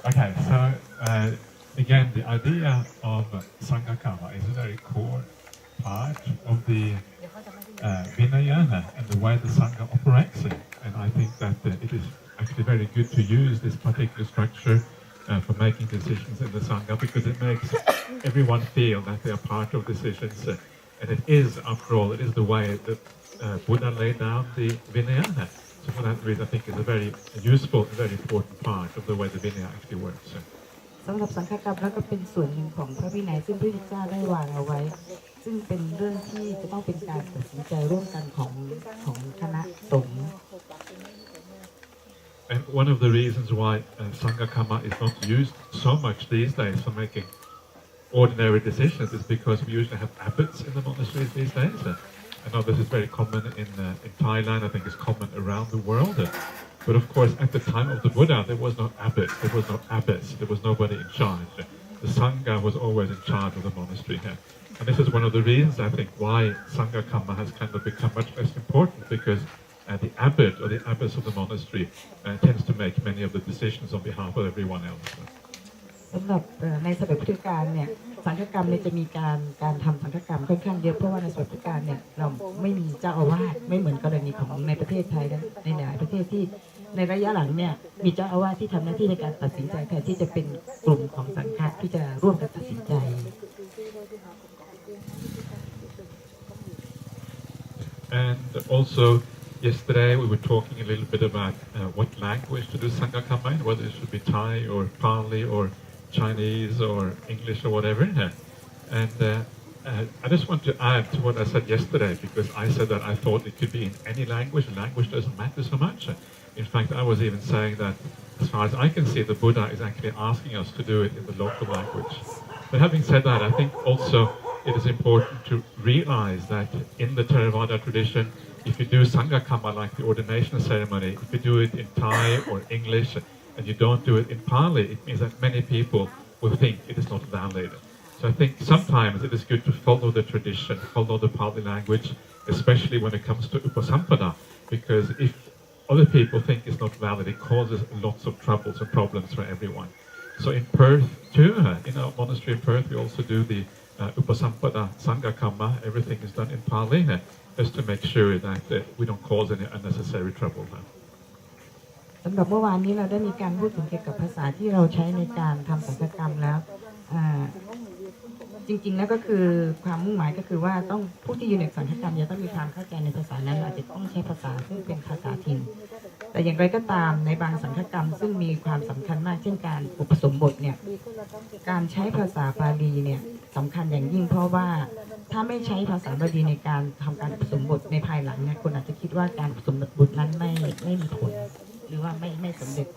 Okay, so again, the idea of Sanghakamma is a very core part of the Vinaya and the way the Sangha operates. And I think that it is actually very good to use this particular structure for making decisions in the Sangha, because it makes everyone feel that they are part of decisions. And it is, after all, it is the way that Buddha laid down the Vinaya. So for that reason, I think it's a very useful and very important part of the way the Vinaya actually works. สำหรับสังฆกรรมแล้วก็เป็นส่วนหนึ่งของพระวินัยซึ่งพระพุทธเจ้าได้วางเอาไว้ซึ่งเป็นเรื่องที่จะต้องเป็นการตัดสินใจร่วมกันของคณะสงฆ์ And one of the reasons why Sanghakamma is not used so much these days for making ordinary decisions is because we usually have abbots in the monasteries these days. I know this is very common in Thailand. I think it's common around the world. But of course, at the time of the Buddha, there was no abbot, there was no abbess, there was nobody in charge. The Sangha was always in charge of the monastery here. And this is one of the reasons, I think, why Sanghakamma has kind of become much less important, because the abbot or the abbess of the monastery tends to make many of the decisions on behalf of everyone else. สำหรับในสมัยพุทธกาลเนี่ยสังฆกรรมเนี่ยจะมีการทำสังฆกรรมค่อนข้างเยอะเพราะว่าในสมัยพุทธกาลเนี่ยเราไม่มีเจ้าอาวาสไม่เหมือนกรณีของในประเทศไทยนะในหลายประเทศที่ในระยะหลังเนี่ยมีเจ้าอาวาสที่ทำหน้าที่ในการตัดสินใจแทนที่จะเป็นกลุ่มของสังฆะที่จะร่วมกันตัดสินใจ And also yesterday we were talking a little bit about what language to do Sanghakamma in, whether it should be Thai or Pali or Chinese or English or whatever. And I just want to add to what I said yesterday, because I said that I thought it could be in any language. Language doesn't matter so much. In fact, I was even saying that as far as I can see, the Buddha is actually asking us to do it in the local language. But having said that, I think also it is important to realize that in the Theravada tradition, if you do Sanghakamma, like the ordination ceremony, if you do it in Thai or English and you don't do it in Pali, it means that many people will think it is not valid. So I think sometimes it is good to follow the tradition, follow the Pali language, especially when it comes to Upasampada, because if other people think it's not valid, it causes lots of troubles and problems for everyone. So in Perth too, in our monastery in Perth, we also do the Upasampada Sanghakamma. Everything is done in Pali, just to make sure that we don't cause any unnecessary trouble. สำหรับเมื่อวานนี้เราได้มีการพูดถึงเกี่ยวกับภาษาที่เราใช้ในการทำสังฆกรรมแล้วจริงๆแล้วก็คือความมุ่งหมายก็คือว่าต้องผู้ที่อยู่ในสังฆกรรมจะต้องมีความเข้าใจในภาษานั้นอาจจะต้องใช้ภาษาซึ่งเป็นภาษาถิ่นแต่อย่างไรก็ตามในบางสังฆกรรมซึ่งมีความสำคัญมากเช่นการอุปสมบทเนี่ยการใช้ภาษาบาลีเนี่ยสำคัญอย่างยิ่งเพราะว่าถ้าไม่ใช้ภาษาบาลีในการทำการอุปสมบทในภายหลังเนี่ยคนอาจจะคิดว่าการอุปสมบทนั้นไม่มีผลหรือว่าไม่สำเร็จ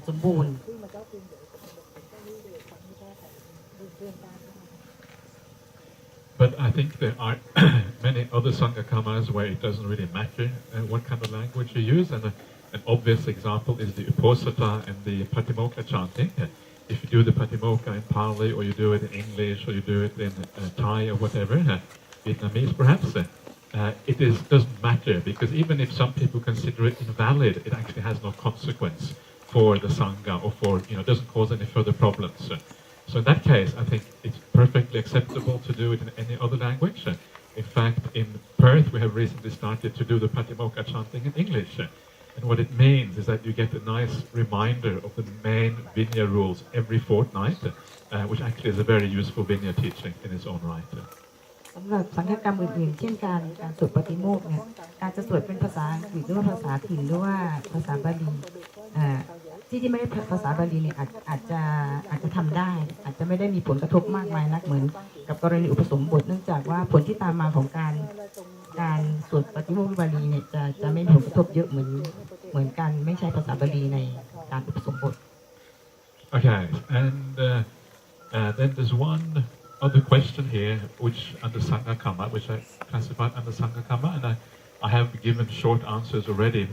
สมบูรณ์ But I think there are many other Sanghakammas where it doesn't really matter what kind of language you use, and an obvious example is the Uposatha and the Patimokkha chanting. If you do the Patimokkha in Pali, or you do it in English, or you do it in Thai or whatever, Vietnamese perhaps, doesn't matter, because even if some people consider it invalid, it actually has no consequence for the Sangha, or doesn't cause any further problems. So in that case, I think it's perfectly acceptable to do it in any other language. In fact, in Perth, we have recently started to do the Patimokkha chanting in English. And what it means is that you get a nice reminder of the main Vinaya rules every fortnight, which actually is a very useful Vinaya teaching in its own right. สำหรับสังฆกรรมอื่นๆเช่นการสวดปฏิโมกข์เนี่ยการจะสวดเป็นภาษาอังกฤษหรือว่าภาษาถิ่นหรือว่าภาษาบาลีที่ไม่ได้ภาษาบาลีเนี่ยอาจจะทำได้อาจจะไม่ได้มีผลกระทบมากมายนักเหมือนกับกรณีอุปสมบทเนื่องจากว่าผลที่ตามมาของการสวดปฏิโมกข์บาลีเนี่ยจะไม่มีผลกระทบเยอะเหมือนกันไม่ใช่ภาษาบาลีในการอุปสมบท Okay, and then there's one other question here, which under Sanghakamma, which I classified under Sanghakamma, and I have given short answers already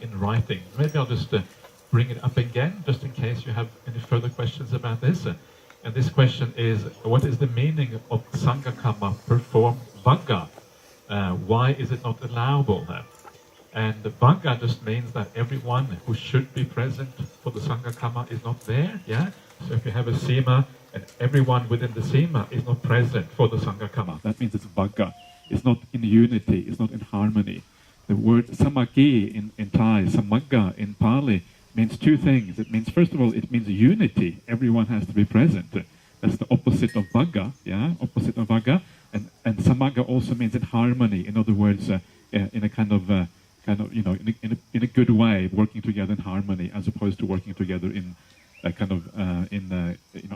in writing. Maybe I'll just bring it up again, just in case you have any further questions about this. And this question is, what is the meaning of Sanghakamma performed Vagga? Why is it not allowable? And the Vagga just means that everyone who should be present for the Sanghakamma is not there, yeah? So if you have a Simā and everyone within the Simā is not present for the Sanghakamma, that means it's Vagga. It's not in unity, it's not in harmony. The word samaki in Thai, samagga in Pali, means two things. It means, first of all, it means unity. Everyone has to be present. That's the opposite of Vagga, yeah? Opposite of Vagga. And samagga also means in harmony. In other words, in a kind of in a good way, working together in harmony, as opposed to working together in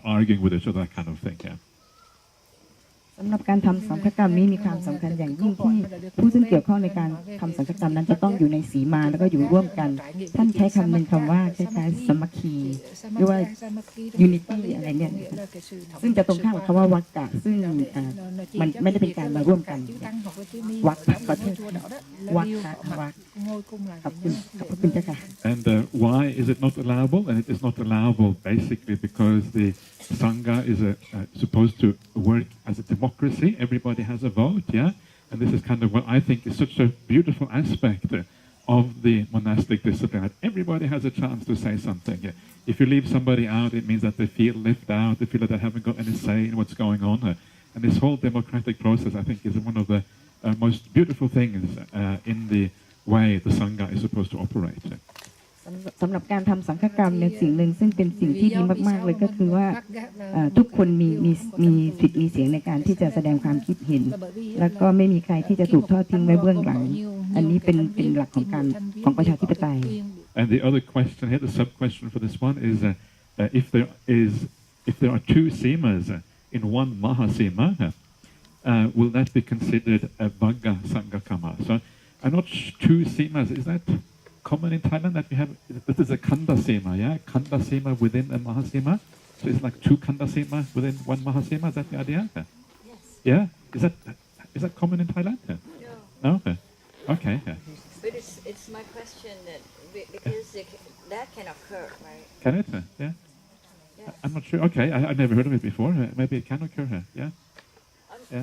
arguing with each other, that kind of thing. Yeah. สำหรับการทำสังฆกรรมนี้มีความสำคัญอย่างยิ่งที่ผู้ซึ่งเกี่ยวข้องในการทำสังฆกรรมนั้นจะต้องอยู่ในสีมาแล้วก็อยู่ร่วมกันท่านใช้คำหนึ่งคำว่าคล้ายๆสามัคคีหรือว่า unity อะไรเนี่ยซึ่งจะตรงข้ามกับคำว่าวักกะซึ่งมันไม่ได้เป็นการมาร่วมกันวักประเทศวักกะวักขอบคุณเจ้าค่ะ And why is it not allowable? And it is not allowable basically because the Sangha is supposed to work as a democracy. Everybody has a vote, yeah? And this is kind of what I think is such a beautiful aspect of the monastic discipline, that everybody has a chance to say something. Yeah? If you leave somebody out, it means that they feel left out, they feel that they haven't got any say in what's going on. And this whole democratic process, I think, is one of the most beautiful things in the way the Sangha is supposed to operate. สำหรับการทำสังฆกรรมเนี่ยสิ่งหนึ่งซึ่งเป็นสิ่งที่ดีมากๆเลยก็คือว่าทุกคนมีสิทธิ์มีเสียงในการที่จะแสดงความคิดเห็นแล้วก็ไม่มีใครที่จะถูกทอดทิ้งไว้เบื้องหลังอันนี้เป็นหลักของประชาธิปไตย And the other question here, the sub question for this one is if there are two Simās in one Mahasima, will that be considered a Vagga Sanghakamma? So I'm not two Simās, is that common in Thailand that we have? This is a Kanda Simā, yeah? Kanda Simā within a Mahasima. So it's like two Kanda Simā within one Mahasima. Is that the idea? Yes. Yeah. Is that common in Thailand? No. Okay. Yeah. But it's my question that because that can occur, right? Can it? Yeah. Yes. I'm not sure. Okay, I never heard of it before. Maybe it can occur. Yeah.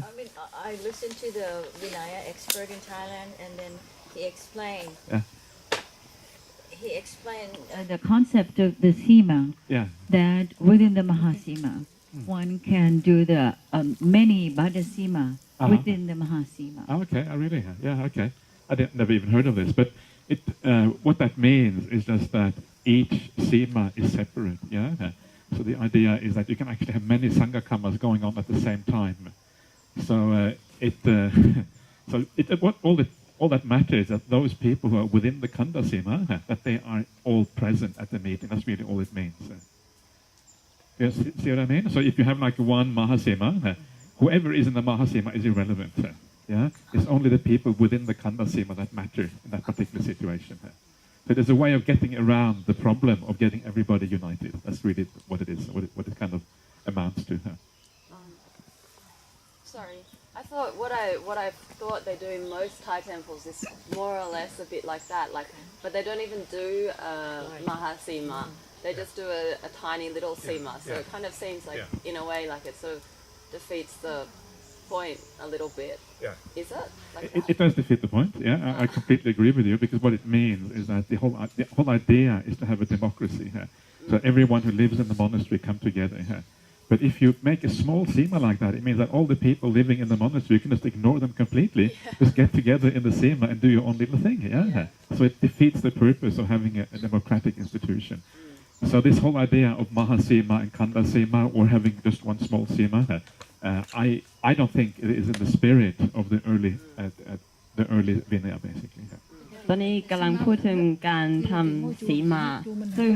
I mean, I listened to the Vinaya expert in Thailand, and then he explained. Yeah. He explained the concept of the Simā, Yeah. that within the Mahasima, one can do the many Bhadasima within the Mahasima. Oh, okay. I really have. Yeah. Okay. I never even heard of this, but what that means is just that each Simā is separate. Yeah. So the idea is that you can actually have many Sanghakammas going on at the same time. So all that matters is that those people who are within the Kanda Simā, that they are all present at the meeting. That's really all it means. You see what I mean? So if you have like one Mahasima, whoever is in the Mahasima is irrelevant. Yeah, it's only the people within the Kanda Simā that matter in that particular situation. So there's a way of getting around the problem of getting everybody united. That's really what it is, what it kind of amounts to. sorry. I thought what I thought they do in most Thai temples is more or less a bit like that. But they don't even do Mahasima. They just do a tiny little Simā. So it kind of seems like, in a way, like it sort of defeats the point a little bit. Yeah. Is it? It does defeat the point. Yeah, I completely agree with you, because what it means is that the whole idea is to have a democracy. So everyone who lives in the monastery come together. But if you make a small Simā like that, it means that all the people living in the monastery, you can just ignore them completely, just get together in the Simā and do your own little thing. Yeah. So it defeats the purpose of having a democratic institution. So this whole idea of Mahasima and Kanda Simā, or having just one small Simā, I don't think it is in the spirit of the early Vinaya, basically. ตอนนี้กำลังพูดถึงการทำสีมาซึ่ง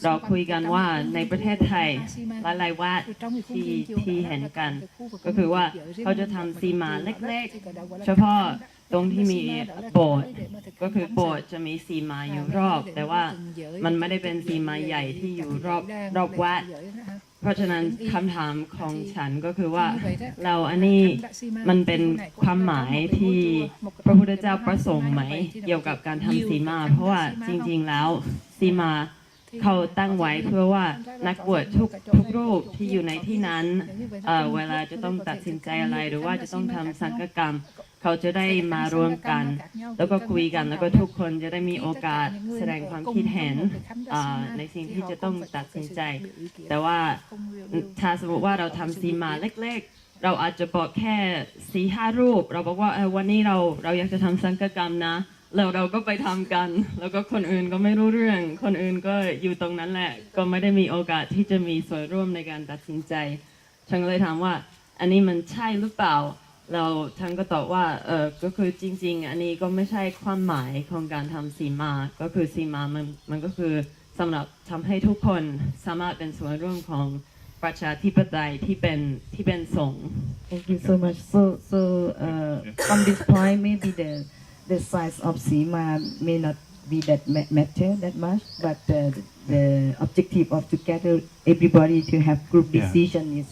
เราคุยกันว่าในประเทศไทยหลายๆวัดที่เห็นกันก็คือว่าเขาจะทำสีมาเล็กๆเฉพาะตรงที่มีโบสถ์ก็คือโบสถ์จะมีสีมาอยู่รอบแต่ว่ามันไม่ได้เป็นสีมาใหญ่ที่อยู่รอบวัดเพราะฉะนั้นคำถามของฉันก็คือว่าเราอันนี้มันเป็นความหมายที่พระพุทธเจ้าประสงค์ไหมเกี่ยวกับการทำสีมาเพราะว่าจริงๆแล้วสีมา เขาตั้งไว้เพื่อว่านักบวชทุกรูปที่อยู่ในที่นั้นเวลาจะต้องตัดสินใจอะไรหรือว่าจะต้องทำสังฆกรรมเขาจะได้มารวมกันแล้วก็คุยกันแล้วก็ทุกคนจะได้มีโอกาสแสดงความคิดเห็นในสิ่งที่จะต้องตัดสินใจแต่ว่าถ้าสมมติว่าเราทำสีมาเล็กๆเราอาจจะบอกแค่4-5 รูปเราบอกว่าวันนี้เราอยากจะทำสังฆกรรมนะแล้วเราก็ไปทำกันแล้วก็คนอื่นก็ไม่รู้เรื่องคนอื่นก็อยู่ตรงนั้นแหละก็ไม่ได้มีโอกาสที่จะมีส่วนร่วมในการตัดสินใจฉันก็เลยถามว่าอันนี้มันใช่หรือเปล่าเราท่านก็ตอบว่าก็คือจริงๆอันนี้ก็ไม่ใช่ความหมายของการทำสีมาก็คือสีมามันก็คือสำหรับทำให้ทุกคนสามารถเป็นส่วนร่วมของประชาธิปไตยที่เป็นสงฆ์ Thank you so much. From this point, maybe the size of Simā may not be that matter that much, but the objective of together everybody to have group decision is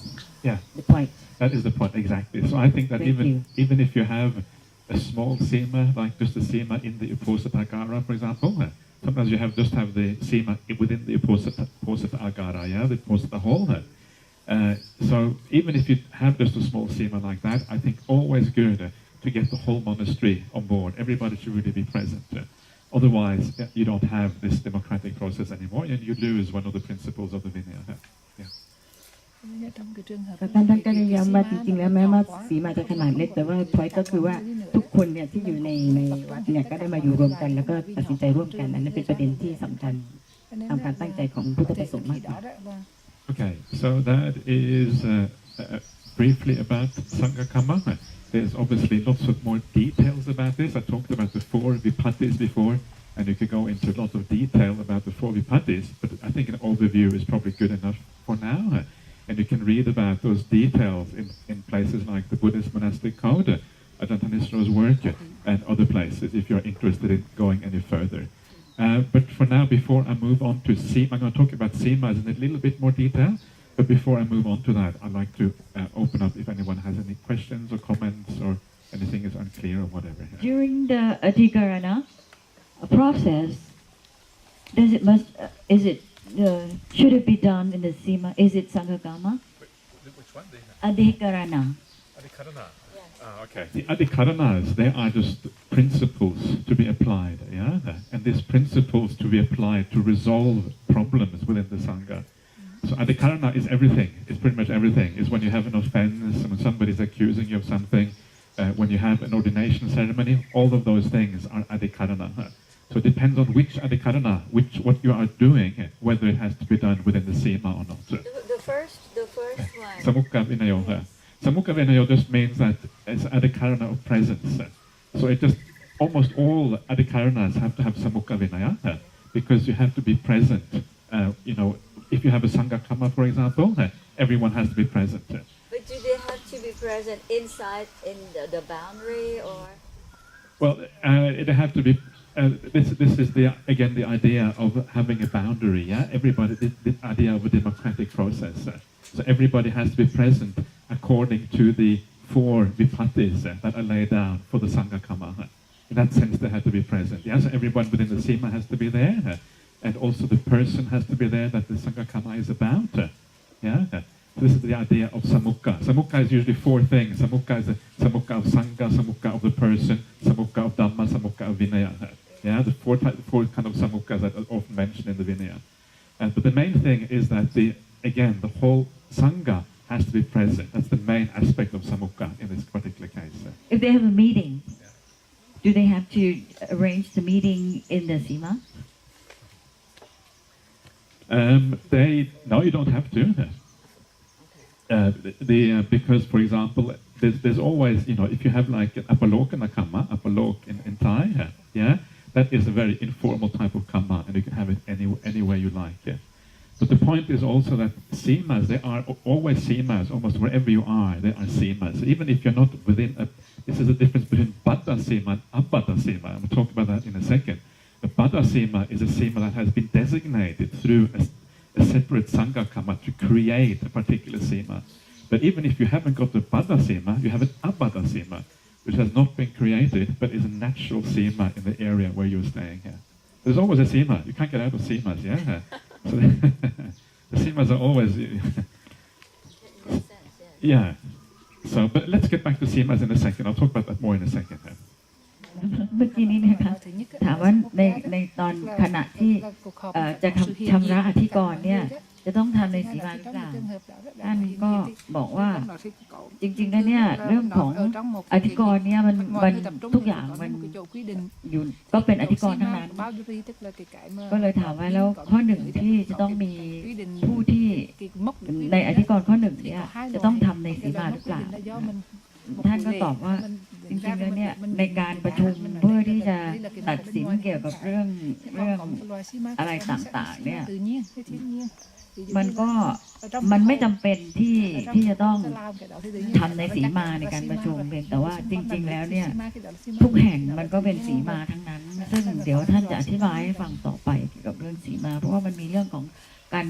the point. That is the point, exactly. So I think that even if you have a small Simā, like just a Simā in the Uposatha-agara, for example, sometimes you just have the Simā within the Uposatha-agara, the Uposatha hall. So even if you have just a small Simā like that, I think always good to get the whole monastery on board. Everybody should really be present. Otherwise, you don't have this democratic process anymore, and you lose one of the principles of the Vinaya. Yeah. ท่านก็ได้ย้ำว่าจริงๆแล้วแม้ว่าสีมาจะขนาดเล็กแต่ว่าพอยต์ก็คือว่าทุกคนเนี่ยที่อยู่ในวัดเนี่ยก็ได้มาอยู่รวมกันแล้วก็ตัดสินใจร่วมกันอันนั้นเป็นประเด็นที่สำคัญตามการตั้งใจของพุทธประสงค์มากกว่า Okay, so that is briefly about Sanghakamma. There's obviously lots of more details about this. I talked about the 4 vipattis before, and you could go into a lot of detail about the 4 vipattis, but I think an overview is probably good enough for now. And you can read about those details in places like the Buddhist Monastic Code, Ajahn Thanisro's work, and other places if you're interested in going any further. But for now, before I move on to Simā, I'm going to talk about Simā in a little bit more detail. But before I move on to that, I'd like to open up if anyone has any questions or comments or anything is unclear or whatever. During the adhikarana process, should it be done in the Simā? Is it Sanghakamma? Which one? Adhikarana. Adhikarana. Okay. The adhikaranas, they are just principles to be applied, and these principles to be applied to resolve problems within the Sangha. So adhikarana is everything. It's pretty much everything. It's when you have an offense, when somebody's accusing you of something, when you have an ordination ceremony, all of those things are adhikarana. So it depends on which adhikarana, what you are doing, whether it has to be done within the Simā or not. The first one. Samukha vinayo. Samukha vinayo just means that it's adhikarana of presence. So it just, almost all adhikaranas have to have samukha vinaya, because you have to be present. If you have a Sanghakamma, for example, everyone has to be present. But do they have to be present inside in the boundary or? Well, it have to be. This is again the idea of having a boundary. Everybody, the idea of a democratic process. So everybody has to be present according to the 4 vipattis that are laid down for the Sanghakamma. In that sense, they have to be present. So everyone within the Simā has to be there. And also the person has to be there that the Sanghakamma is about. So this is the idea of samukha. Samukha is usually 4 things. Samukha is the samukha of Sangha, samukha of the person, samukha of Dhamma, samukha of Vinaya. The 4 kind of samukhas that are often mentioned in the Vinaya. But the main thing is that the whole Sangha has to be present. That's the main aspect of samukha in this particular case. If they have a meeting, do they have to arrange the meeting in the Simā? No, you don't have to. Because, for example, there's always, if you have like an Apalokanakamma, Apalok in Thai, that is a very informal type of kamma, and you can have it any way you like. But the point is also that Simās, they are always Simās, almost wherever you are, they are Simās. So even if you're not within this is the difference between Baddha Simā and Abbaddha Simā. I'm going to talk about that in a second. The Baddha Simā is a Simā that has been designated through a separate Sanghakamma to create a particular Simā. But even if you haven't got the Baddha Simā, you have an Abbaddha Simā, which has not been created, but is a natural Simā in the area where you're staying here. There's always a Simā. You can't get out of Simās, So the Simās are always, yeah. So, but let's get back to Simās in a second. I'll talk about that more in a second. เมื่อกี้นี้นะคะถามว่าในตอนขณะที่จะชำระอธิกรณ์เนี่ยจะต้องทำในสีมาหรือเปล่าท่านก็บอกว่าจริงๆแล้วเนี่ยเรื่องของอธิกรณ์เนี่ยมันทุกอย่างมันอยู่ก็เป็นอธิกรณ์ทั้งนั้นก็เลยถามว่าแล้วข้อหนึ่งที่จะต้องมีผู้ที่ในอธิกรณ์ข้อหนึ่งเนี่ยจะต้องทำในสีมาหรือเปล่าท่านก็ตอบว่าจริงๆแล้วเนี่ยในการประชุมเพื่อที่จะตัดสินเกี่ยวกับเรื่องอะไรต่างๆเนี่ยมันไม่จำเป็นที่จะต้องทำในสีมาในการประชุมเพียงแต่ว่าจริงๆแล้วเนี่ยทุกแห่งมันก็เป็นสีมาทั้งนั้นซึ่งเดี๋ยวท่านจะอธิบายให้ฟังต่อไปเกี่ยวกับเรื่องสีมาเพราะว่ามันมีเรื่องของการ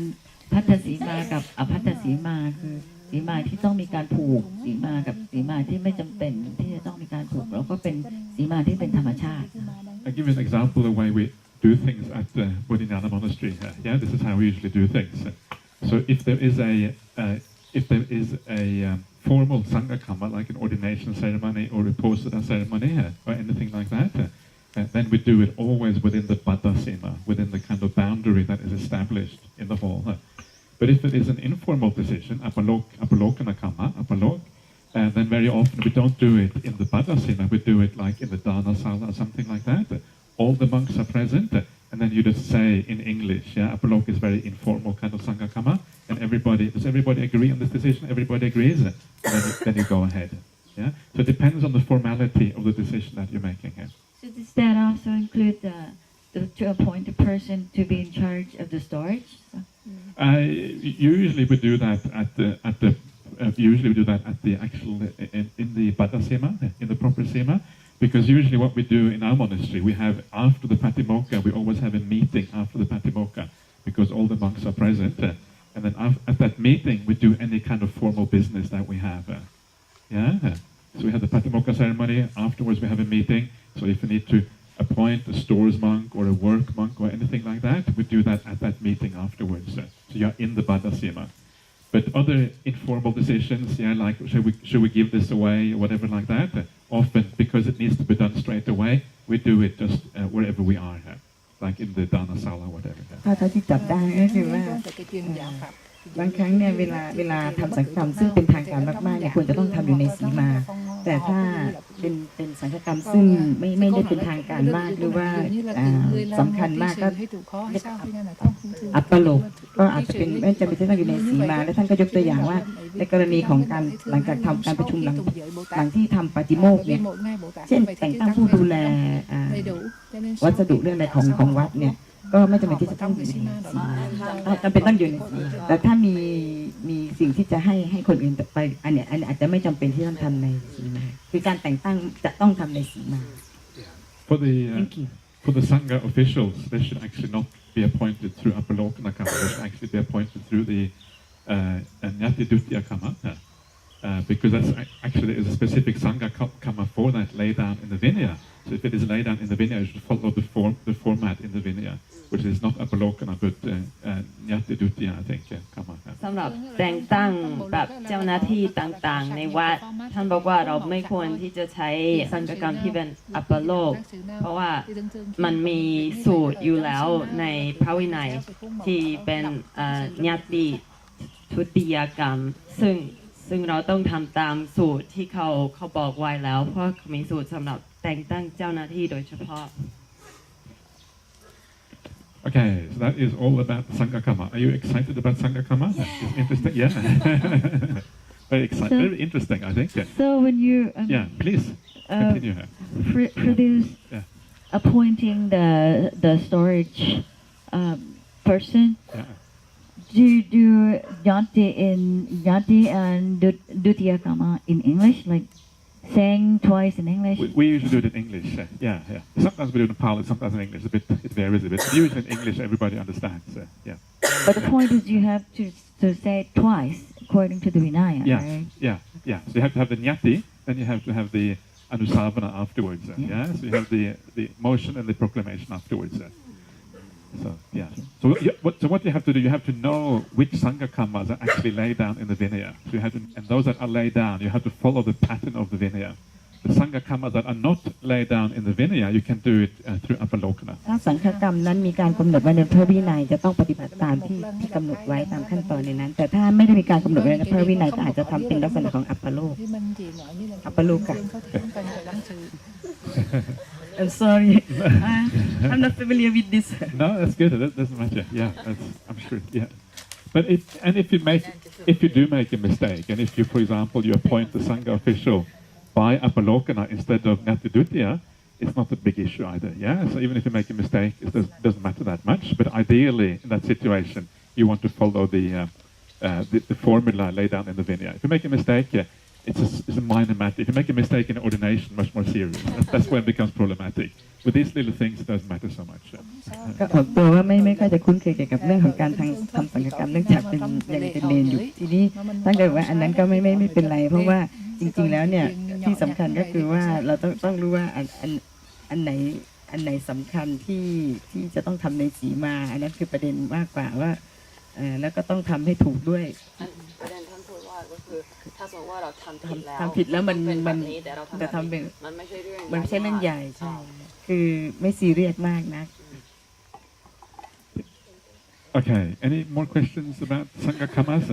พัทธสีมากับอภัทธสีมาคือสีมาที่ต้องมีการผูกสีมากับสีมาที่ไม่จำเป็นที่จะต้องมีการผูกแล้วก็เป็นสีมาที่เป็นธรรมชาติ I'll give you an example of the way we do things at the Bodhinyana monastery. Yeah, this is how we usually do things. So if there is a formal Sanghakamma, like an ordination ceremony or a Posada ceremony or anything like that, then we do it always within the Baddha Sima, within the kind of boundary that is established in the hall. But if it is an informal decision, Apalokanakamma, then very often we don't do it in the Baddha Sima, we do it like in the Dana Sala or something like that. All the monks are present, and then you just say in English, yeah, Apalok is very informal kind of Sanghakamma, and does everybody agree on this decision? Everybody agrees, and then you go ahead. Yeah, so it depends on the formality of the decision that you're making here. So does that also include to appoint a person to be in charge of the storage? Usually we do that at the actual in the Baddha Sima, in the proper Sima. Because usually what we do in our monastery, we have after the Patimokkha, we always have a meeting after the Patimokkha, because all the monks are present. And then at that meeting, we do any kind of formal business that we have. So we have the Patimokkha ceremony, afterwards we have a meeting. So if we need to appoint a stores monk or a work monk or anything like that, we do that at that meeting afterwards. So you're in the Baddha Sima. But other informal decisions, like should we give this away or whatever like that, often because it needs to be done straight away, we do it just wherever we are, like in the Dana Sala or whatever. ถ้าที่จับได้ก็คือว่าบางครั้งเนี่ยเวลาทำสังฆกรรมซึ่งเป็นทางการมากๆเนี่ยควรจะต้องทำอยู่ในสีมาแต่ถ้าเป็นสังฆกรรมซึ่งไม่ได้เป็นทางการมากหรือว่าสำคัญมากก็อัปปโลกก็อาจจะเป็นไม่จำเป็นที่ต้องอยู่ในสีมาและท่านก็ยกตัวอย่างว่าในกรณีของการหลังจากทำการประชุมหลังที่ทำปาฏิโมกข์เนี่ยเช่นแต่งตั้งผู้ดูแลวัสดุเรื่องอะไรของวัดเนี่ยก็ไม่จำเป็นที่จะต้องอยู่ในสีจำเป็นต้องอยู่ในสีแต่ถ้ามีสิ่งที่จะให้คนอื่นไปอันนี้อาจจะไม่จำเป็นที่ต้องทำในสีมาคือการแต่งตั้งจะต้องทำในสีมา For the Sangha officials, they should actually not be appointed through Apalokanakamma. They should actually be appointed through the Ñatti-kamma, because that's actually is a specific Sanghakamma for that laid down in the Vinaya. So if it is laid down in the Vinaya, you should follow the format in the Vinaya, which is not Apalokana but Ñatti-kamma, I think. Kamma. สำหรับแต่งตั้งแบบเจ้าหน้าที่ต่างๆในวัดท่านบอกว่าเราไม่ควรที่จะใช้สังฆกรรมที่เป็นอัปโลกเพราะว่ามันมีสูตรอยู่แล้วในพระวินัยที่เป็นญาติทุติยกรรมซึ่งเราต้องทำตามสูตรที่เขาบอกไว้แล้วเพราะเขามีสูตรสำหรับแต่งตั้งเจ้าหน้าที่โดยเฉพาะ Okay, so that is all about Sanghakamma. Are you excited about Sanghakamma? It's interesting, yeah. Very exciting, very interesting, I think. Yeah. So when you please continue. For this appointing the storage person, do you do Ñatti and Dutiya-kamma in English, like saying twice in English? We usually do it in English. Yeah. Sometimes we do it in Pali, sometimes in English. It varies a bit. But usually in English, everybody understands. Yeah. But the point is, you have to say it twice according to the Vinaya, right? Yeah. So you have to have the Ñatti, then you have to have the Anusavana afterwards. So you have the motion and the proclamation afterwards. So yeah. So what you have to do, you have to know which Sanghakammas are actually laid down in the Vinaya. So you have to, and those that are laid down, you have to follow the pattern of the Vinaya. The Sanghakammas that are not laid down in the Vinaya, you can do it through Apalokana. ถ้าสังฆกรรมนั้นมีการกำหนดไว้ในพระวินัยจะต้องปฏิบัติตามที่กำหนดไว้ตามขั้นตอนในนั้นแต่ถ้าไม่ได้มีการกำหนดไว้ในพระวินัยก็อาจจะทำเป็นลักษณะของอัปปโลกะ I'm sorry I'm not familiar with this No, that's good. That doesn't matter. Yeah, I'm sure. Yeah, but if you do make a mistake, and if you, for example, you appoint the Sangha official by Apalokana instead of Ñatti-kamma, it's not a big issue either. Yeah, so even if you make a mistake, it doesn't matter that much. But ideally, in that situation, you want to follow the formula laid down in the Vinaya. If you make a mistake, it's a minor matter. If you make a mistake in ordination, much more serious. That's when it becomes problematic. With these little things, it doesn't matter so much. ก็ออกตัวว่าไม่ค่อยจะคุ้นเคยเกี่ยวกับเรื่องของการทำสังฆกรรมเนื่องจากยังเป็นเนรอยู่ทีนี้ตั้งใจว่าอันนั้นก็ไม่เป็นไรเพราะว่าจริงๆแล้วเนี่ยที่สำคัญก็คือว่าเราต้องรู้ว่าอันไหนสำคัญที่จะต้องทำในสีมาอันนั้นคือประเด็นมากกว่าว่าแล้วก็ต้องทำให้ถูกด้วยประเด็นท่านพูดว่าก็คือถ้าสมมติว่าเราทำ ทำผิดแล้วมัน แบบนี้แต่เราทำ จะ แบบ ทำเป็น นี้มันไม่ใช่เรื่อง มันไม่ใช่เรื่องใหญ่ใช่คือไม่ซีเรียสมากนะ Okay. Any more questions about Sanghakammas?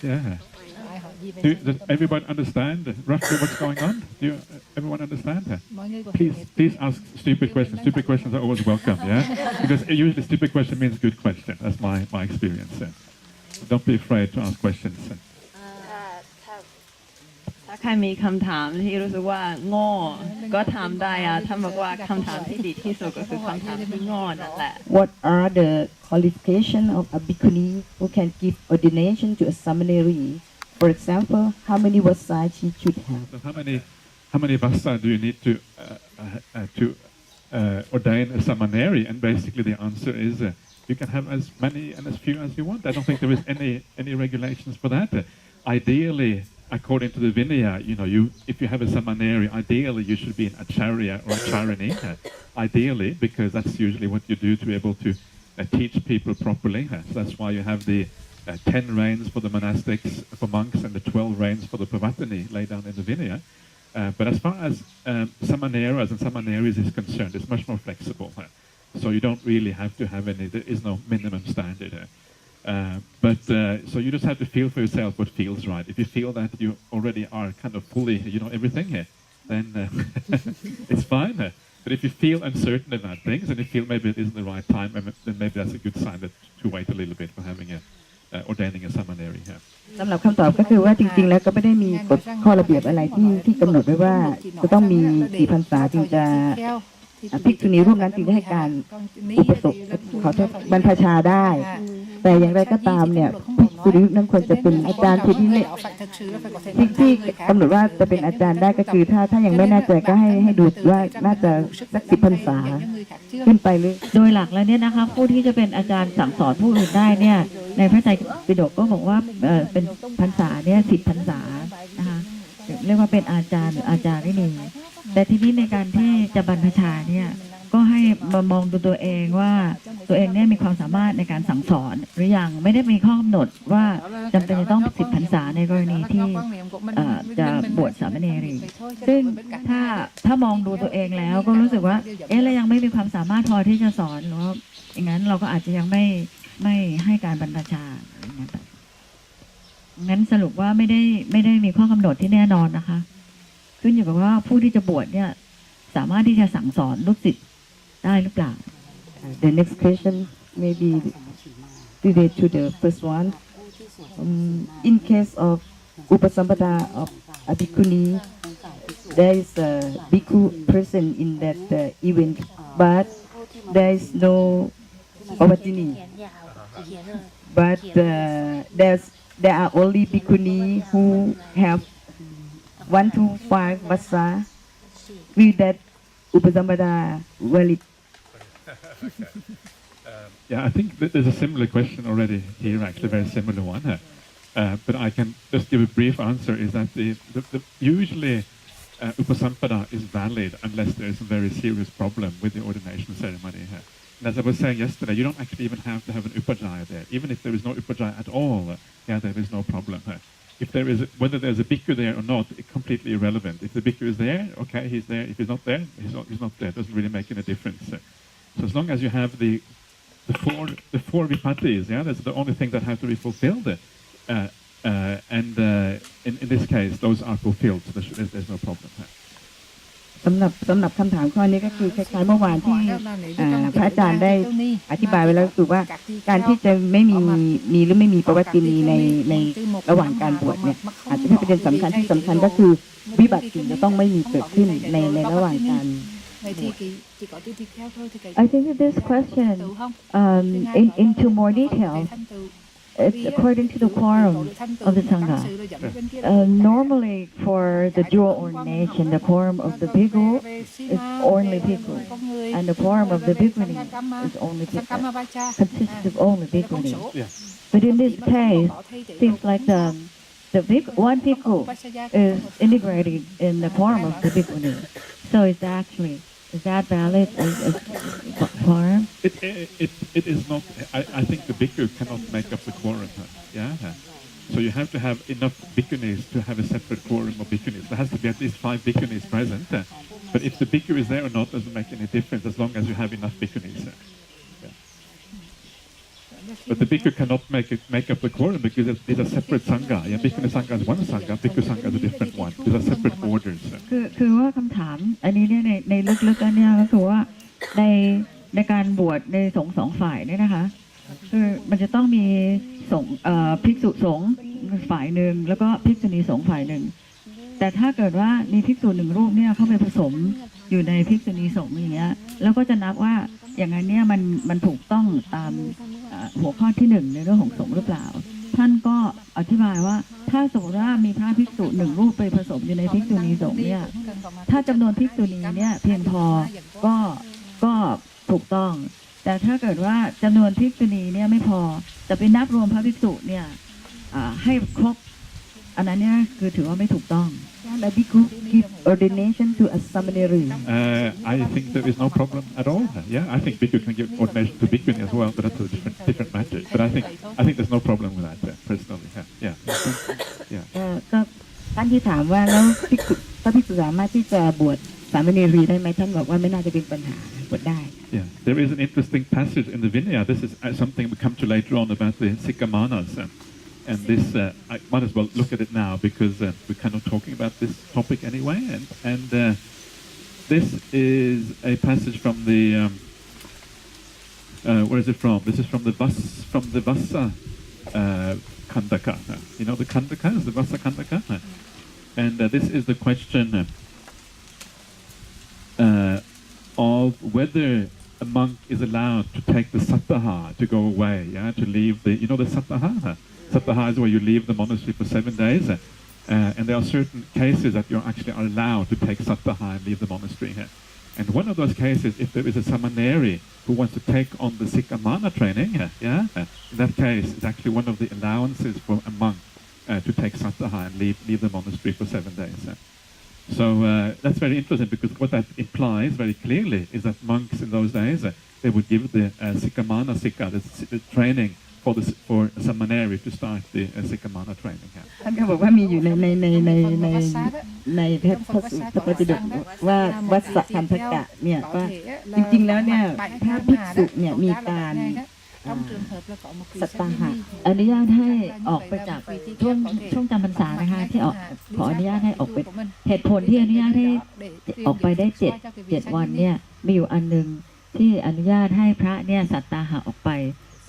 Yeah. Does everyone understand roughly what's going on? Do everyone understand? Please ask stupid questions. Stupid questions are always welcome, yeah? Because usually stupid question means good question. That's my experience. Don't be afraid to ask questions. ถ้าใครมีคำถามที่รู้สึกว่าโง่ก็ถามได้อะท่านบอกว่าคำถามที่ดีที่สุดก็คือคำถามที่โง่นั่นแหละ What are the qualifications of a bhikkhuni who can give ordination to a seminary? For example, how many vasa she should have? So how many vasa do you need to ordain a seminary? And basically the answer is you can have as many and as few as you want. I don't think there is any regulations for that. Ideally, according to the Vinaya, if you have a seminary, ideally you should be an acharya or acharini. Ideally, because that's usually what you do to be able to teach people properly. So that's why you have the 10 reigns for the monastics, for monks, and the 12 reigns for the Pavatani laid down in the Vinaya. But as far as samaneras and samaneries is concerned, it's much more flexible. So you don't really have to have any, there is no minimum standard. So you just have to feel for yourself what feels right. If you feel that you already are kind of fully, everything here, then it's fine. But if you feel uncertain about things and you feel maybe it isn't the right time, then maybe that's a good sign to wait a little bit for having ordaining a seminary here. สำหรับคำตอบก็คือว่าจริงๆแล้วก็ไม่ได้มีกฎข้อระเบียบอะไรที่กำหนดไว้ว่าจะต้องมีกี่พรรษาจึงจะภิกษุณีรูปนั้นจึงจะให้การอุปสมขอโทษบรรพชาได้แต่อย่างไรก็ตามเนี่ยภิกษุณีนั้นควรจะเป็นอาจารย์ที่กำหนดว่าจะเป็นอาจารย์ได้ก็คือถ้ายังไม่แน่ใจก็ให้ดูว่าน่าจะสัก10 พรรษาขึ้นไปหรือโดยหลักแล้วเนี่ยนะคะผู้ที่จะเป็นอาจารย์สั่งสอนผู้อื่นได้เนี่ยในพระไตรปิฎกก็บอกว่าเป็นพรรษาเนี่ย10 พรรษานะคะเรียกว่าเป็นอาจารย์หรืออาจารย์ได้เลยแต่ทีนี้ในการที่จะบรรพชาเนี่ยก็ให้มามองดูตัวเองว่าตัวเองเนี่ยมีความสามารถในการสั่งสอนหรือยังไม่ได้มีข้อกำหนดว่าจำเป็นจะต้อง10 พรรษาในกรณีที่จะบวชสามเณรีซึ่งถ้ามองดูตัวเองแล้วก็รู้สึกว่าเรายังไม่มีความสามารถพอที่จะสอนหรือว่าอย่างนั้นเราก็อาจจะยังไม่ให้การบรรพชาอย่างเงี้ยงั้นสรุปว่าไม่ได้มีข้อกำหนดที่แน่นอนนะคะขึ้นอยู่กับว่าผู้ที่จะบวชเนี่ยสามารถที่จะสั่งสอนลูกศิษย์ได้หรือเปล่า The next question may be related to the first one. In case of upasampada of a bhikkhuni, there is a bhikkhu present in that event, but there is no pavatini. But there are only bhikkhuni who have 1 to 5 vasa. Will that upasampada valid? Yeah, I think that there's a similar question already here, actually, a very similar one. But I can just give a brief answer, is that usually upasampada is valid unless there is a very serious problem with the ordination ceremony. And as I was saying yesterday, you don't actually even have to have an upajjhaya there. Even if there is no upajjhaya at all, there is no problem. If there is, whether there's a bhikkhu there or not, it's completely irrelevant. If the bhikkhu is there, okay, he's there. If he's not there, he's not there. It doesn't really make any difference. So as long as you have the four vipattis, that's the only thing that has to be fulfilled. And in this case, those are fulfilled. So there's no problem. สำหรับคำถามข้อนี้ก็คือคล้ายๆเมื่อวานที่พระอาจารย์ได้อธิบายไว้แล้วคือว่าการที่จะไม่มีหรือไม่มีประวัตินีในระหว่างการบวชเนี่ยอาจจะไม่เป็นประเด็นสำคัญที่สำคัญก็คือวิบัติสิ่งจะต้องไม่มีเกิดขึ้นในระหว่างการ I think that this question into more detail according to the quorum of the Sangha. Normally for the dual ordination, the quorum of the bhikkhu is only bhikkhu, and the quorum of the bhikkhuni is only bhikkhu, consists of only bhikkhuni. But in this case, seems like one bhikkhu is integrated in the quorum of the bhikkhuni. So is that valid as quorum? It is not. I think the bhikkhu cannot make up the quorum. So you have to have enough bhikkhunis to have a separate quorum of bhikkhunis. There has to be at least 5 bhikkhunis present. But if the bhikkhu is there or not doesn't make any difference as long as you have enough bhikkhunis. But the bhikkhu cannot make up the quorum because it's a separate sangha. Bhikkhuni sangha is one sangha, bhikkhu sangha is a different one. These are separate orders. คือว่าคำถามอันนี้เนี่ยในลึกๆแล้วเนี่ยก็คือว่าในการบวชในสงฆ์สองฝ่ายเนี่ยนะคะคือมันจะต้องมีภิกษุสงฆ์ฝ่ายหนึ่งแล้วก็ภิกษุณีสงฆ์ฝ่ายหนึ่งแต่ถ้าเกิดว่ามีภิกษุหนึ่งรูปเนี่ยเข้าไปผสมอยู่ในภิกษุณีสงฆ์อย่างเงี้ยแล้วก็จะนับว่าอย่างนั้นเนี่ยมันถูกต้องตามหัวข้อที่1ในเรื่องของสงฆ์หรือเปล่าท่านก็อธิบายว่าถ้าสมมติว่ามีพระภิกษุหนึ่งรูปไปผสมอยู่ในภิกษุณีสงฆ์เนี่ยถ้าจำนวนภิกษุณีเนี่ยเพียงพอก็ถูกต้องแต่ถ้าเกิดว่าจำนวนภิกษุณีเนี่ยไม่พอจะไปนับรวมพระภิกษุเนี่ยให้ครบอันนั้นเนี่ยคือถือว่าไม่ถูกต้อง The bhikkhu give ordination to a seminary. I think there is no problem at all. I think bhikkhu can give ordination to bhikkhuni as well, but that's a different matter. But I think there's no problem with that personally. Yeah. ก็ท่านที่ถามว่าแล้วพระภิกษุสามารถที่จะบวชสามเณรีได้ไหมท่านบอกว่าไม่น่าจะเป็นปัญหาบวชได้ Yeah, there is an interesting passage in the Vinaya. This is something we come to later on about the Sikamanas. And this, I might as well look at it now because we're kind of talking about this topic anyway. And this is a passage from the, where is it from? This is from the Vassa Khandaka. You know the Khandakas, the Vassa Khandaka? And this is the question of whether a monk is allowed to take the sattaha to go away, to leave the, you know the sattaha? Sattaha is where you leave the monastery for 7 days, and there are certain cases that you actually are allowed to take sattaha and leave the monastery here. And one of those cases, if there is a samaneri who wants to take on the Sikkamana training, in that case, it's actually one of the allowances for a monk to take sattaha and leave the monastery for 7 days. So that's very interesting because what that implies very clearly is that monks in those days, they would give the Sikkamana Sikka, the training for samaneri to start the Sikkamana training. ท่านก็บอกว่ามีอยู่ในพระปฏิบัติว่าวัดสัคันธกะเนี่ยว่าจริงๆแล้วเนี่ยพระภิกษุเนี่ยมีการสัตตาหะ อนุญาตให้ออกไปจากช่วงจำพรรษานะคะที่ขออนุญาตให้ออกไปเหตุผลที่อนุญาตให้ออกไปได้7 วันเนี่ยมีอยู่อันนึงที่อนุญาตให้พระเนี่ยสัตตาหะออกไป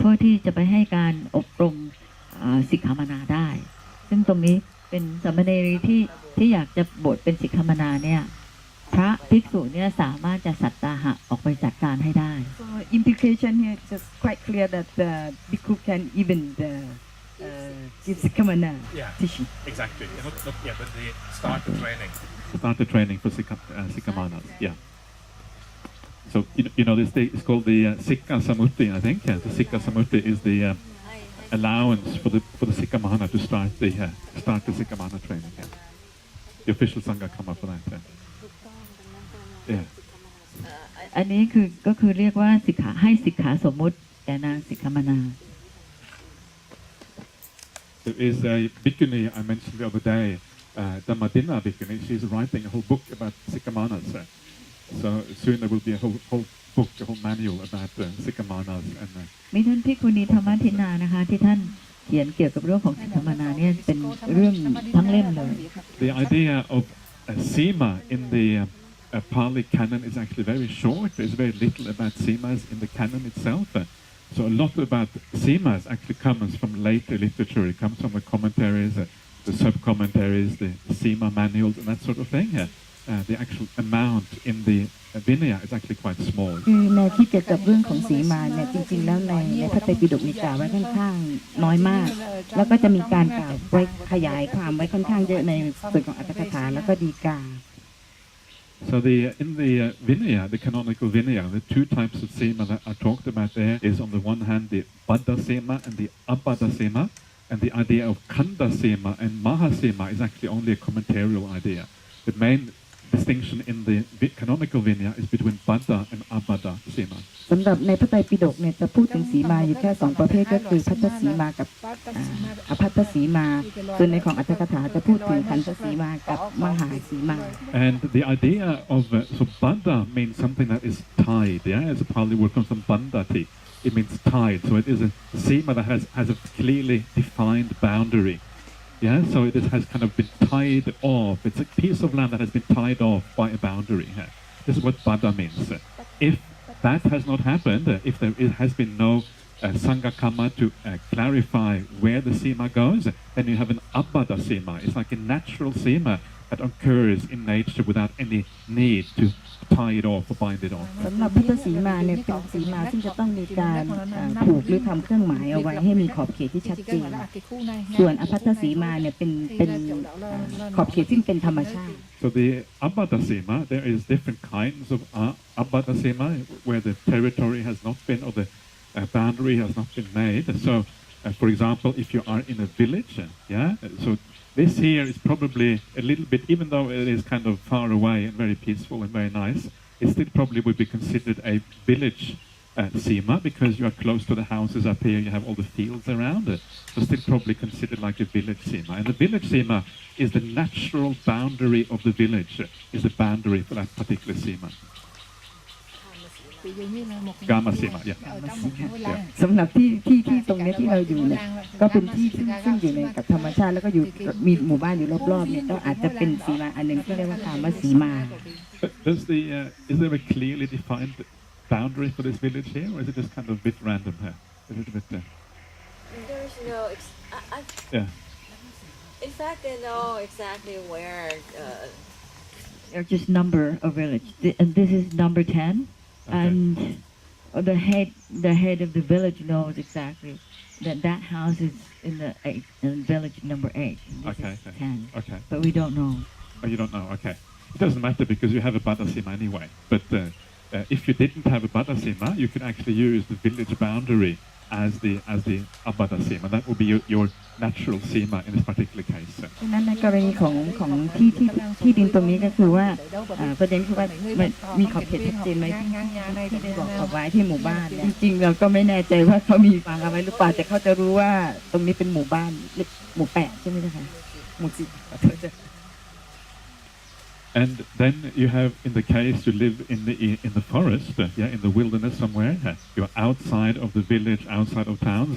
เพื่อที่จะไปให้การอบรมสิกขามนาได้ซึ่งตรงนี้เป็นสามเณรีที่อยากจะบวชเป็นสิกขามนาเนี่ยพระภิกษุเนี่ยสามารถจะสัตตาหะออกไปจัดการให้ได้ So implication here is just quite clear that the bhikkhu can even give sikkamana teaching. Exactly. But the start the training for Sikkamanas. Yeah. So you know this is called the Sikka Samutti, I think. The Sikka Samutti is the allowance for the Sikkamana to start the Sikkamana training. The official Sanghakamma for that. Yeah. อันนี้ก็คือเรียกว่าสิกขาให้สิกขาสมมุติแก่นางสิกขมานา There is a bhikkhuni I mentioned the other day, Dhammadinna bhikkhuni. She's writing a whole book about Sikkhamanas. So soon there will be a whole book, a whole manual about Sikkhamanas. And มีท่านภิกขุณีธรรมทินานะคะที่ท่านเขียนเกี่ยวกับเรื่องของสิกขมานาเนี่ยเป็นเรื่องทั้งเล่มเลย the idea of Simā in the Pali Canon is actually very short. There's very little about Simas in the Canon itself. So a lot about Simas actually comes from later literature. It comes from the commentaries, the sub-commentaries, the Simā manuals, and that sort of thing. The actual amount in the Vinaya is actually quite small. คือในที่เกี่ยวกับเรื่องของสีมาเนี่ยจริงๆแล้วในพระไตรปิฎกมีกล่าวไว้ค่อนข้างน้อยมากแล้วก็จะมีการกล่าวไว้ขยายความไว้ค่อนข้างเยอะในส่วนของอัตถกถาแล้วก็ฎีกา So in the Vinaya, the canonical Vinaya, the two types of Simā that are talked about there is on the one hand the Baddha Simā and the Abbaddha Simā, and the idea of Khanda Simā and Maha Simā is actually only a commentarial idea. The main distinction in the canonical Vinaya is between Baddha and Abbaddha Simā. สำหรับในพระไตรปิฎกเนี่ยจะพูดถึงสีมาอยู่แค่2ประเภทก็คือพัทธสีมากับอภัทธสีมาส่วนในของอัตถกถาจะพูดถึงขันธสีมากับมหาสีมา And the idea of so Baddha means something that is tied. Yeah, as a Pali word comes from bandhati. It means tied. So it is a Simā that has a clearly defined boundary. Yeah, so it has kind of been tied off. It's a piece of land that has been tied off by a boundary. Yeah. This is what Baddha means. If that has not happened, if there has been no Sanghakamma to clarify where the Simā goes, then you have an Abbaddha Simā. It's like a natural Simā that occurs in nature without any need to tie it off or bind it off. สำหรับพัทธสีมาเนี่ยเป็นสีมาซึ่งจะต้องมีการผูกหรือทำเครื่องหมายเอาไว้ให้มีขอบเขตที่ชัดเจนส่วนอภัทธสีมาเนี่ยเป็นขอบเขตซึ่งเป็นธรรมชาติ So the Abbaddha Simā, there is different kinds of Abbaddha Simā where the territory has not been or the boundary has not been made. So, for example, if you are in a village, so this here is probably a little bit, even though it is kind of far away and very peaceful and very nice, it still probably would be considered a village Simā because you are close to the houses up here, you have all the fields around it. So still probably considered like a village Simā. And the village Simā is the natural boundary of the village, is the boundary for that particular Simā. Kamma Simā, yeah. สำหรับที่ตรงนี้ที่เราอยู่เนี่ยก็เป็นที่ซึ่งอยู่ในกับธรรมชาติแล้วก็อยู่มีหมู่บ้านอยู่รอบๆเนี่ยก็อาจจะเป็นสีมาอันหนึ่งที่เรียกว่าคำว่าสีมา Is there a clearly defined boundary for this village here, or is it just kind of a bit random here? A little bit there. There is no. Yeah. In fact, they know exactly where. They're just number of village. And this is number 10. Okay. And the head of the village knows exactly that house is in village number 8. This Okay. is 10. Okay. But we don't know. Oh, you don't know. Okay. It doesn't matter because you have a Baddha Simā anyway. But if you didn't have a Baddha Simā, you could actually use the village boundary as the Abbaddha Simā. That would be your natural Simā in this particular case. ฉะนั้นในกรณีของที่ดินตรงนี้ก็คือว่าประเด็นคือว่ามีขอบเขตชัดเจนไหมที่ได้บอกเอาไว้ที่หมู่บ้านจริงๆเราก็ไม่แน่ใจว่าเขามีวางเอาไว้หรือเปล่าแต่เขาจะรู้ว่าตรงนี้เป็นหมู่บ้านหมู่8ใช่ไหมคะหมู่10 And then you have, in the case you live in the forest, in the wilderness somewhere, you're outside of the village, outside of towns,